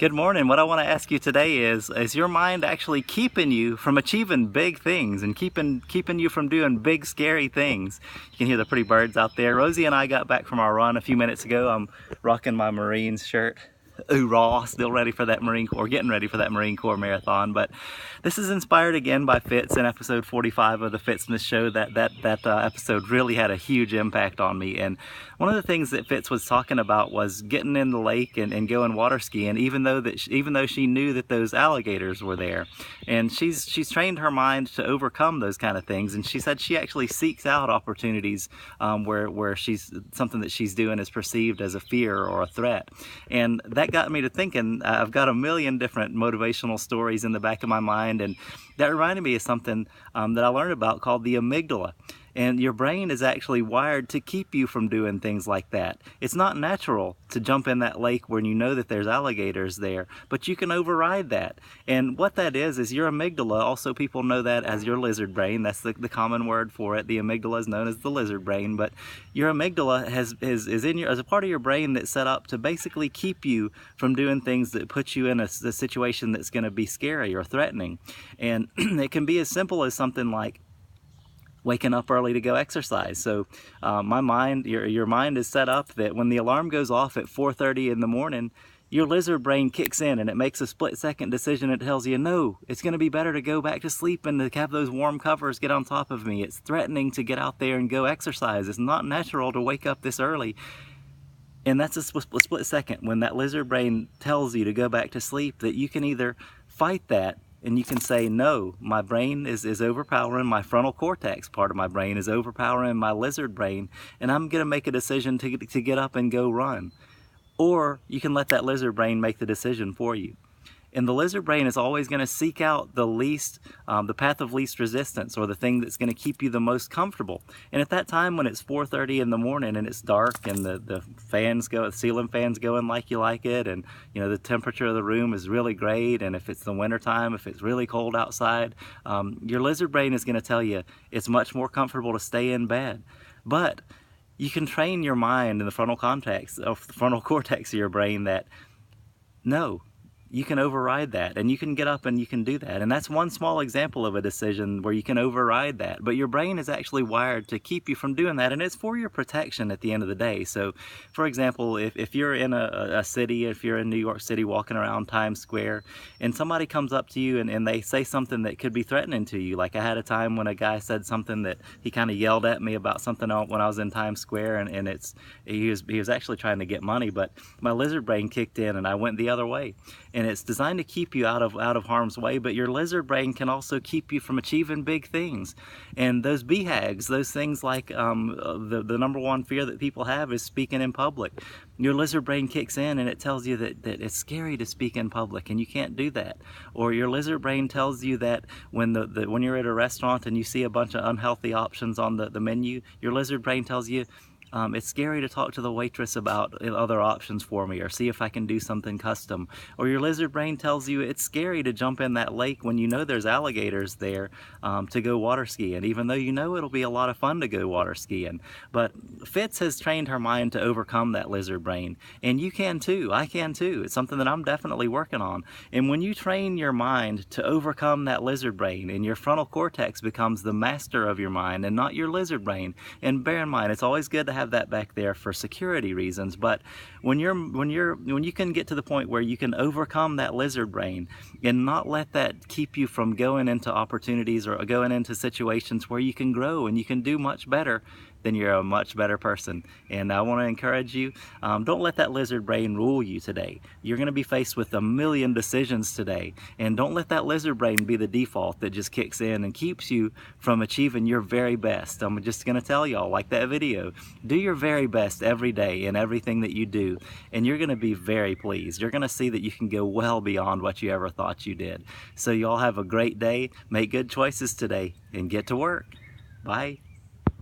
Good morning. What I want to ask you today is your mind actually keeping you from achieving big things and keeping you from doing big scary things? You can hear the pretty birds out there. Rosie and I got back from our run a few minutes ago. I'm rocking my Marines shirt. Hoorah, still ready for that Marine Corps, getting ready for that Marine Corps marathon. But this is inspired again by Fitz in episode 45 of the Fitzness Show. That episode really had a huge impact on me. And one of the things that Fitz was talking about was getting in the lake and going water skiing, even though she knew that those alligators were there. And she's trained her mind to overcome those kind of things. And she said she actually seeks out opportunities where something that she's doing is perceived as a fear or a threat. And that got me to thinking. I've got a million different motivational stories in the back of my mind, and that reminded me of something that I learned about called the amygdala. And your brain is actually wired to keep you from doing things like that. It's not natural to jump in that lake when you know that there's alligators there, but you can override that. And what that is your amygdala. Also, people know that as your lizard brain. That's the common word for it. The amygdala is known as the lizard brain, but your amygdala is a part of your brain that's set up to basically keep you from doing things that put you in a situation that's going to be scary or threatening. And it can be as simple as something like waking up early to go exercise. So your mind is set up that when the alarm goes off at 4:30 in the morning, your lizard brain kicks in and it makes a split-second decision. It tells you, no, it's going to be better to go back to sleep and to have those warm covers get on top of me. It's threatening to get out there and go exercise. It's not natural to wake up this early. And that's a split second when that lizard brain tells you to go back to sleep, that you can either fight that and you can say, no, my brain is overpowering, my frontal cortex part of my brain is overpowering my lizard brain, and I'm going to make a decision to get up and go run. Or you can let that lizard brain make the decision for you. And the lizard brain is always going to seek out the path of least resistance, or the thing that's going to keep you the most comfortable. And at that time, when it's 4:30 in the morning and it's dark and the ceiling fans going like you like it, and the temperature of the room is really great, and if it's the winter time, if it's really cold outside, your lizard brain is going to tell you it's much more comfortable to stay in bed. But you can train your mind in the frontal cortex of your brain that no, you can override that, and you can get up and you can do that. And that's one small example of a decision where you can override that. But your brain is actually wired to keep you from doing that, and it's for your protection at the end of the day. So, for example, if you're in a city, if you're in New York City walking around Times Square, and somebody comes up to you and they say something that could be threatening to you. Like I had a time when a guy said something that he kind of yelled at me about something when I was in Times Square, and he was actually trying to get money, but my lizard brain kicked in and I went the other way. And it's designed to keep you out of harm's way, but your lizard brain can also keep you from achieving big things. And those BHAGs, those things like the number one fear that people have is speaking in public. Your lizard brain kicks in and it tells you that it's scary to speak in public and you can't do that. Or your lizard brain tells you that when you're at a restaurant and you see a bunch of unhealthy options on the menu, your lizard brain tells you, it's scary to talk to the waitress about other options for me, or see if I can do something custom. Or your lizard brain tells you it's scary to jump in that lake when you know there's alligators there to go water skiing, even though you know it'll be a lot of fun to go water skiing. But Fitz has trained her mind to overcome that lizard brain, and you can too. I can too. It's something that I'm definitely working on. And when you train your mind to overcome that lizard brain, and your frontal cortex becomes the master of your mind and not your lizard brain. And bear in mind, it's always good to have that back there for security reasons, but when you can get to the point where you can overcome that lizard brain and not let that keep you from going into opportunities or going into situations where you can grow and you can do much better, then you're a much better person. And I want to encourage you, don't let that lizard brain rule you today. You're going to be faced with a million decisions today, and don't let that lizard brain be the default that just kicks in and keeps you from achieving your very best. I'm just going to tell y'all, like that video, do your very best every day in everything that you do, and you're going to be very pleased. You're going to see that you can go well beyond what you ever thought you did. So y'all have a great day, make good choices today, and get to work. Bye.